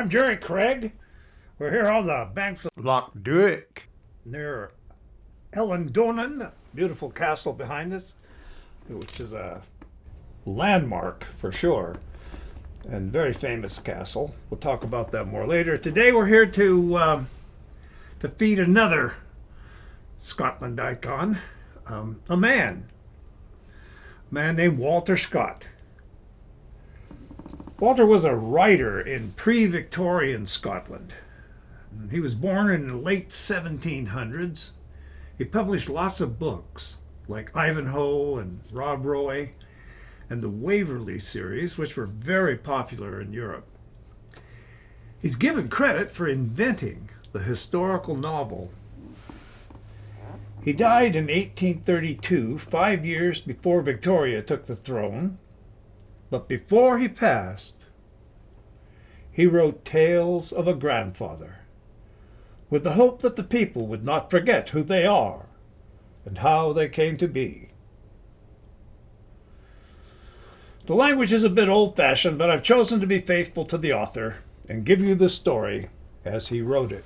I'm Jerry Craig. We're here on the banks of Loch Duick. near Eldorado, beautiful castle behind us, which is a landmark for sure, and very famous castle. We'll talk about that more later. Today we're here to feed another Scotland icon, a man named Walter Scott. Walter was a writer in pre-Victorian Scotland. He was born in the late 1700s. He published lots of books like Ivanhoe and Rob Roy and the Waverley series, which were very popular in Europe. He's given credit for inventing the historical novel. He died in 1832, 5 years before Victoria took the throne. But before he passed, he wrote Tales of a Grandfather, with the hope that the people would not forget who they are and how they came to be. The language is a bit old-fashioned, but I've chosen to be faithful to the author and give you the story as he wrote it.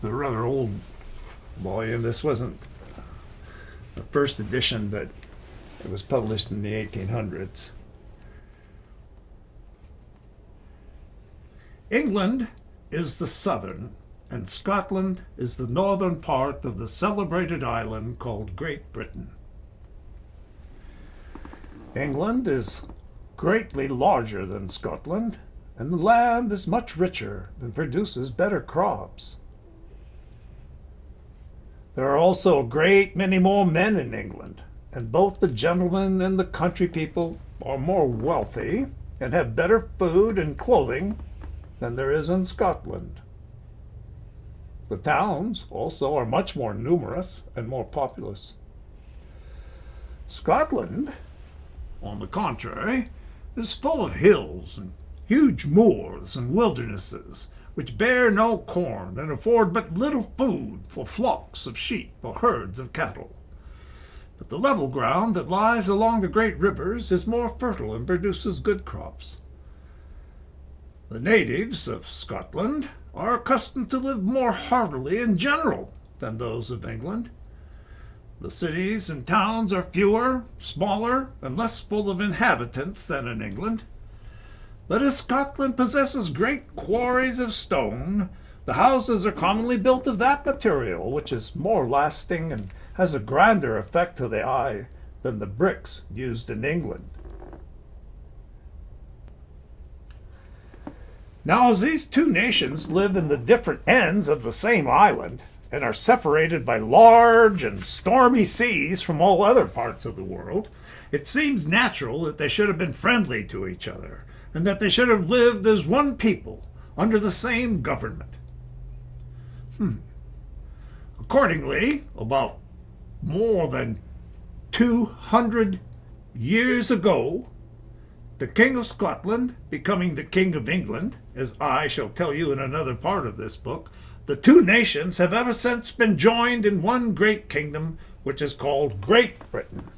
The rather old volume. This wasn't the first edition, but it was published in the 1800s. England is the southern, and Scotland is the northern part of the celebrated island called Great Britain. England is greatly larger than Scotland, and the land is much richer and produces better crops. There are also a great many more men in England, and both the gentlemen and the country people are more wealthy and have better food and clothing than there is in Scotland. The towns also are much more numerous and more populous. Scotland, on the contrary, is full of hills and huge moors and wildernesses, which bear no corn and afford but little food for flocks of sheep or herds of cattle. But the level ground that lies along the great rivers is more fertile and produces good crops. The natives of Scotland are accustomed to live more heartily in general than those of England. The cities and towns are fewer, smaller, and less full of inhabitants than in England. But as Scotland possesses great quarries of stone, the houses are commonly built of that material, which is more lasting and has a grander effect to the eye than the bricks used in England. Now, as these two nations live in the different ends of the same island and are separated by large and stormy seas from all other parts of the world, it seems natural that they should have been friendly to each other and that they should have lived as one people under the same government. Accordingly, about more than 200 years ago, the King of Scotland becoming the King of England, as I shall tell you in another part of this book, the two nations have ever since been joined in one great kingdom, which is called Great Britain.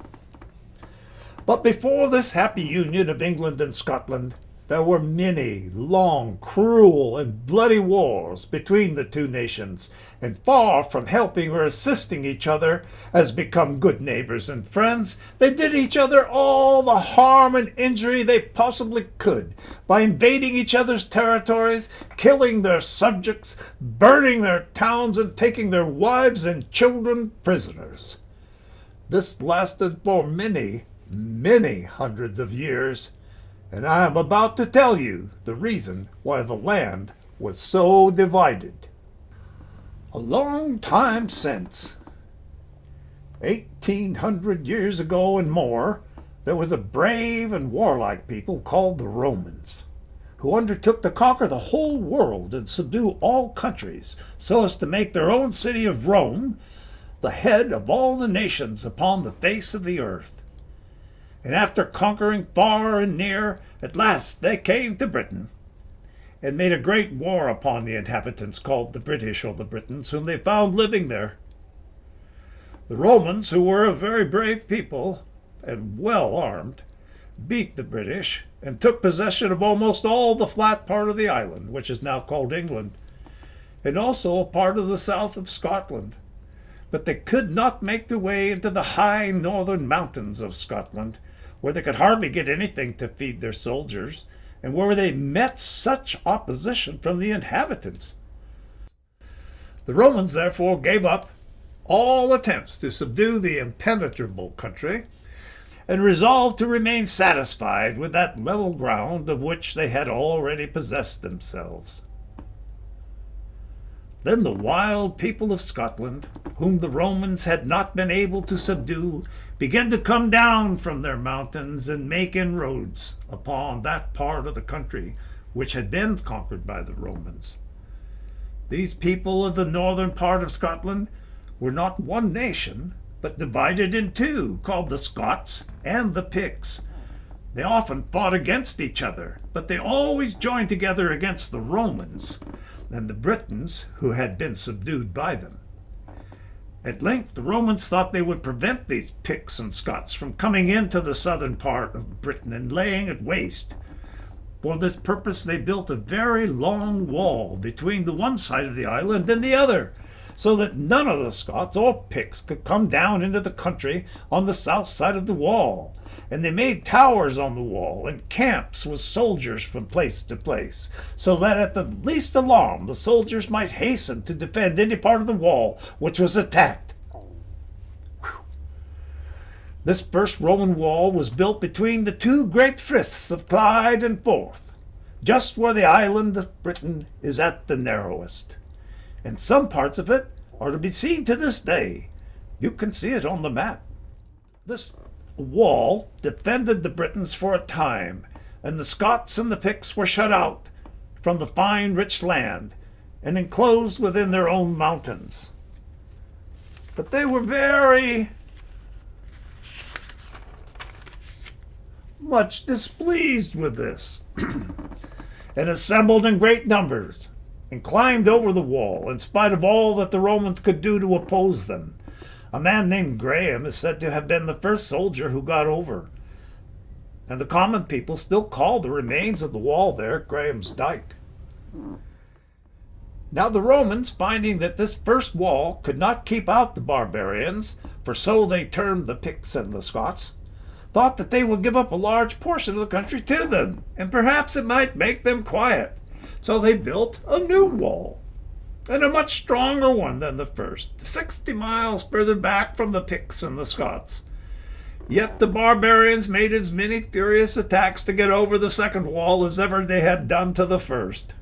But before this happy union of England and Scotland, there were many long, cruel, and bloody wars between the two nations, and far from helping or assisting each other as become good neighbors and friends, they did each other all the harm and injury they possibly could by invading each other's territories, killing their subjects, burning their towns, and taking their wives and children prisoners. This lasted for many, many hundreds of years, and I am about to tell you the reason why the land was so divided. A long time since, 1800 years ago and more, there was a brave and warlike people called the Romans, who undertook to conquer the whole world and subdue all countries, so as to make their own city of Rome the head of all the nations upon the face of the earth. And after conquering far and near, at last they came to Britain, and made a great war upon the inhabitants called the British or the Britons, whom they found living there. The Romans, who were a very brave people and well armed, beat the British and took possession of almost all the flat part of the island, which is now called England, and also a part of the south of Scotland. But they could not make their way into the high northern mountains of Scotland, where they could hardly get anything to feed their soldiers, and where they met such opposition from the inhabitants. The Romans therefore gave up all attempts to subdue the impenetrable country, and resolved to remain satisfied with that level ground of which they had already possessed themselves. Then the wild people of Scotland, whom the Romans had not been able to subdue, began to come down from their mountains and make inroads upon that part of the country which had been conquered by the Romans. These people of the northern part of Scotland were not one nation, but divided in two, called the Scots and the Picts. They often fought against each other, but they always joined together against the Romans and the Britons who had been subdued by them. At length the Romans thought they would prevent these Picts and Scots from coming into the southern part of Britain and laying it waste. For this purpose they built a very long wall between the one side of the island and the other, so that none of the Scots or Picts could come down into the country on the south side of the wall. And they made towers on the wall and camps with soldiers from place to place, so that at the least alarm the soldiers might hasten to defend any part of the wall which was attacked. This first Roman wall was built between the two great friths of Clyde and Forth, just where the island of Britain is at the narrowest. And some parts of it are to be seen to this day. You can see it on the map. This wall defended the Britons for a time, and the Scots and the Picts were shut out from the fine rich land and enclosed within their own mountains. But they were very much displeased with this and assembled in great numbers and climbed over the wall in spite of all that the Romans could do to oppose them. A man named Graham is said to have been the first soldier who got over, and the common people still call the remains of the wall there Graham's Dyke. Now the Romans, finding that this first wall could not keep out the barbarians, for so they termed the Picts and the Scots, thought that they would give up a large portion of the country to them, and perhaps it might make them quiet. So they built a new wall, and a much stronger one than the first, 60 miles further back from the Picts and the Scots. Yet the barbarians made as many furious attacks to get over the second wall as ever they had done to the first,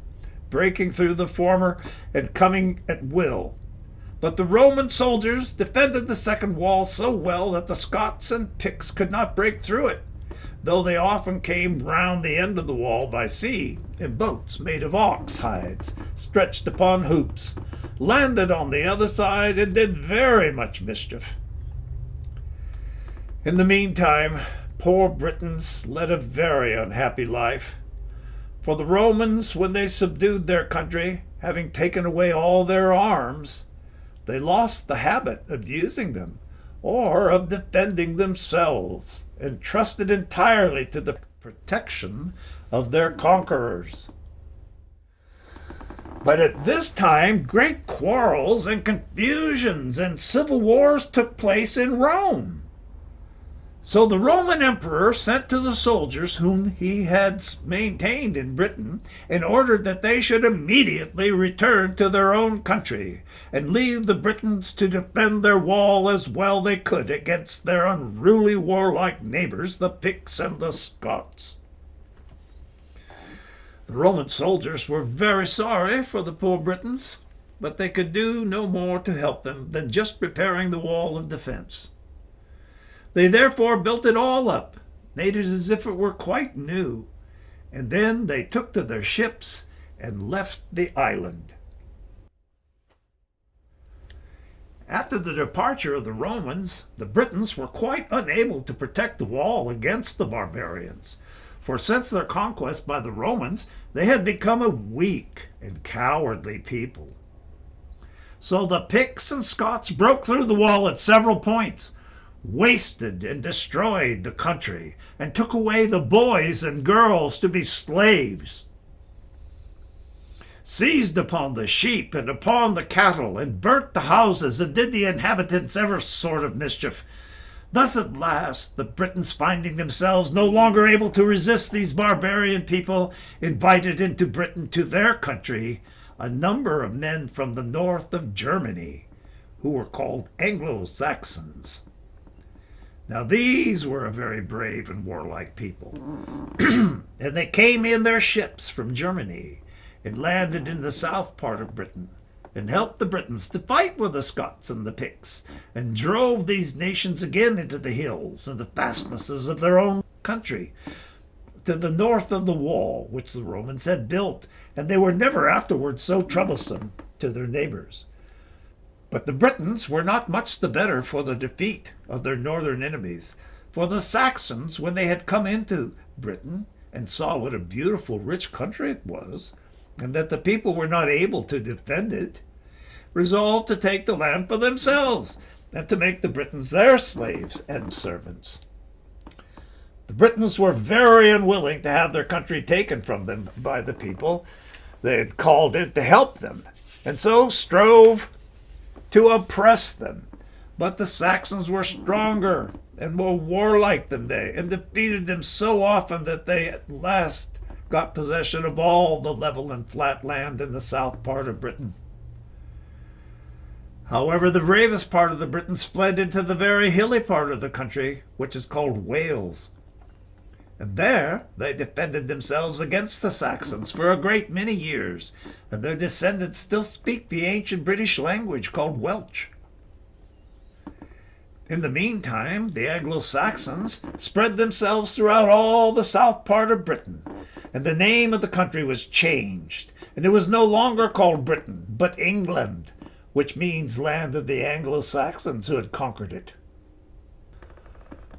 breaking through the former and coming at will. But the Roman soldiers defended the second wall so well that the Scots and Picts could not break through it, though they often came round the end of the wall by sea in boats made of ox hides, stretched upon hoops, landed on the other side, and did very much mischief. In the meantime, poor Britons led a very unhappy life, for the Romans, when they subdued their country, having taken away all their arms, they lost the habit of using them or of defending themselves, and trusted entirely to the protection of their conquerors. But at this time, great quarrels and confusions and civil wars took place in Rome. So the Roman emperor sent to the soldiers whom he had maintained in Britain and ordered that they should immediately return to their own country and leave the Britons to defend their wall as well they could against their unruly warlike neighbors, the Picts and the Scots. The Roman soldiers were very sorry for the poor Britons, but they could do no more to help them than just repairing the wall of defense. They therefore built it all up, made it as if it were quite new, and then they took to their ships and left the island. After the departure of the Romans, the Britons were quite unable to protect the wall against the barbarians, for since their conquest by the Romans, they had become a weak and cowardly people. So the Picts and Scots broke through the wall at several points, wasted and destroyed the country, and took away the boys and girls to be slaves, seized upon the sheep and upon the cattle, and burnt the houses, and did the inhabitants every sort of mischief. Thus at last the Britons, finding themselves no longer able to resist these barbarian people, invited into Britain, to their country, a number of men from the north of Germany, who were called Anglo-Saxons. Now these were a very brave and warlike people, and they came in their ships from Germany, and landed in the south part of Britain, and helped the Britons to fight with the Scots and the Picts, and drove these nations again into the hills and the fastnesses of their own country, to the north of the wall which the Romans had built, and they were never afterwards so troublesome to their neighbors. But the Britons were not much the better for the defeat of their northern enemies, for the Saxons, when they had come into Britain and saw what a beautiful, rich country it was, and that the people were not able to defend it, resolved to take the land for themselves, and to make the Britons their slaves and servants. The Britons were very unwilling to have their country taken from them by the people they had called in to help them, and so strove to oppress them. But the Saxons were stronger and more warlike than they, and defeated them so often that they at last got possession of all the level and flat land in the south part of Britain. However, the bravest part of the Britons fled into the very hilly part of the country, which is called Wales. And there they defended themselves against the Saxons for a great many years, and their descendants still speak the ancient British language called Welsh. In the meantime, the Anglo-Saxons spread themselves throughout all the south part of Britain, and the name of the country was changed, and it was no longer called Britain, but England, which means land of the Anglo-Saxons who had conquered it.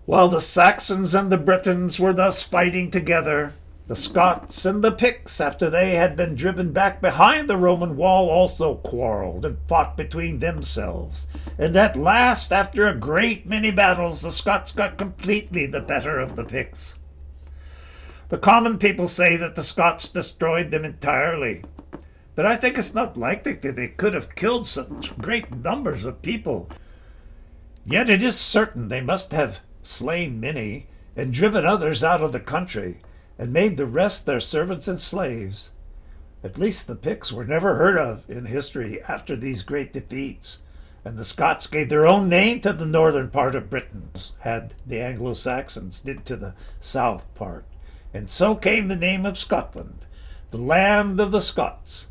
While the Saxons and the Britons were thus fighting together, the Scots and the Picts, after they had been driven back behind the Roman wall, also quarreled and fought between themselves. And at last, after a great many battles, the Scots got completely the better of the Picts. The common people say that the Scots destroyed them entirely, but I think it's not likely that they could have killed such great numbers of people. Yet it is certain they must have slain many, and driven others out of the country, and made the rest their servants and slaves. At least the Picts were never heard of in history after these great defeats, and the Scots gave their own name to the northern part of Britain, had the Anglo-Saxons did to the south part. And so came the name of Scotland, the land of the Scots,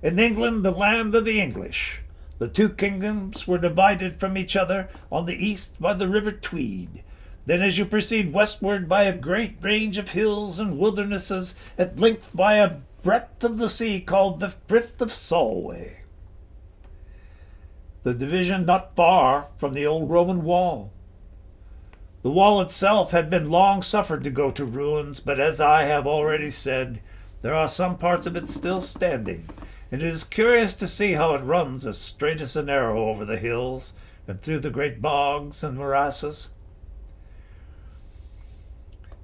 and England, the land of the English. The two kingdoms were divided from each other on the east by the river Tweed. Then as you proceed westward by a great range of hills and wildernesses, at length by a breadth of the sea called the Frith of Solway. The division not far from the old Roman wall. The wall itself had been long suffered to go to ruins, but as I have already said, there are some parts of it still standing, and it is curious to see how it runs as straight as an arrow over the hills and through the great bogs and morasses.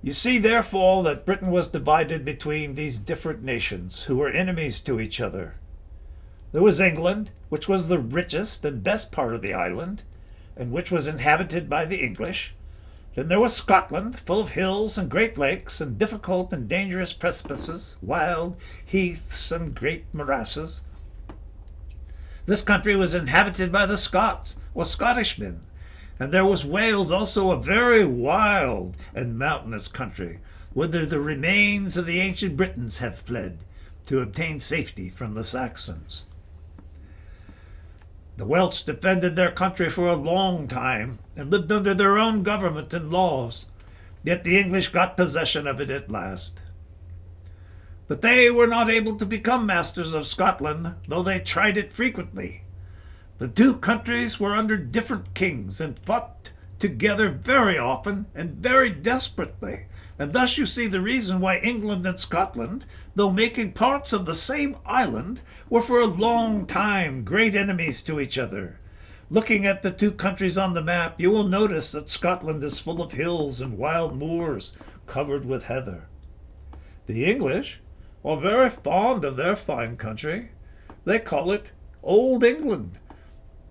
You see, therefore, that Britain was divided between these different nations, who were enemies to each other. There was England, which was the richest and best part of the island, and which was inhabited by the English. Then there was Scotland, full of hills and great lakes, and difficult and dangerous precipices, wild heaths and great morasses. This country was inhabited by the Scots, or Scottishmen. And there was Wales also, a very wild and mountainous country, whither the remains of the ancient Britons have fled to obtain safety from the Saxons. The Welsh defended their country for a long time, and lived under their own government and laws, yet the English got possession of it at last. But they were not able to become masters of Scotland, though they tried it frequently. The two countries were under different kings, and fought together very often and very desperately, and thus you see the reason why England and Scotland, though making parts of the same island, were for a long time great enemies to each other. Looking at the two countries on the map, you will notice that Scotland is full of hills and wild moors covered with heather. The English are very fond of their fine country. They call it Old England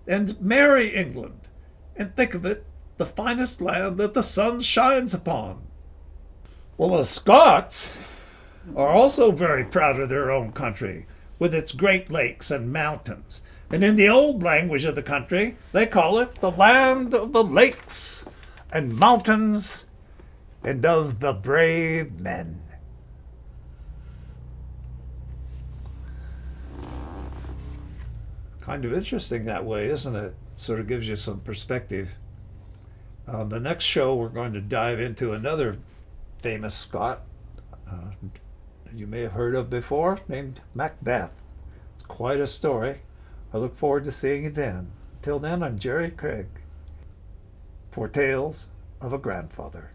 and Merry England, and think of it, the finest land that the sun shines upon. Well, the Scots are also very proud of their own country, with its great lakes and mountains. And in the old language of the country, they call it the land of the lakes and mountains and of the brave men. Kind of interesting that way, isn't it? Sort of gives you some perspective. On the next show, we're going to dive into another famous Scot that you may have heard of before, named Macbeth. It's quite a story. I look forward to seeing you then. Till then, I'm Jerry Craig for Tales of a Grandfather.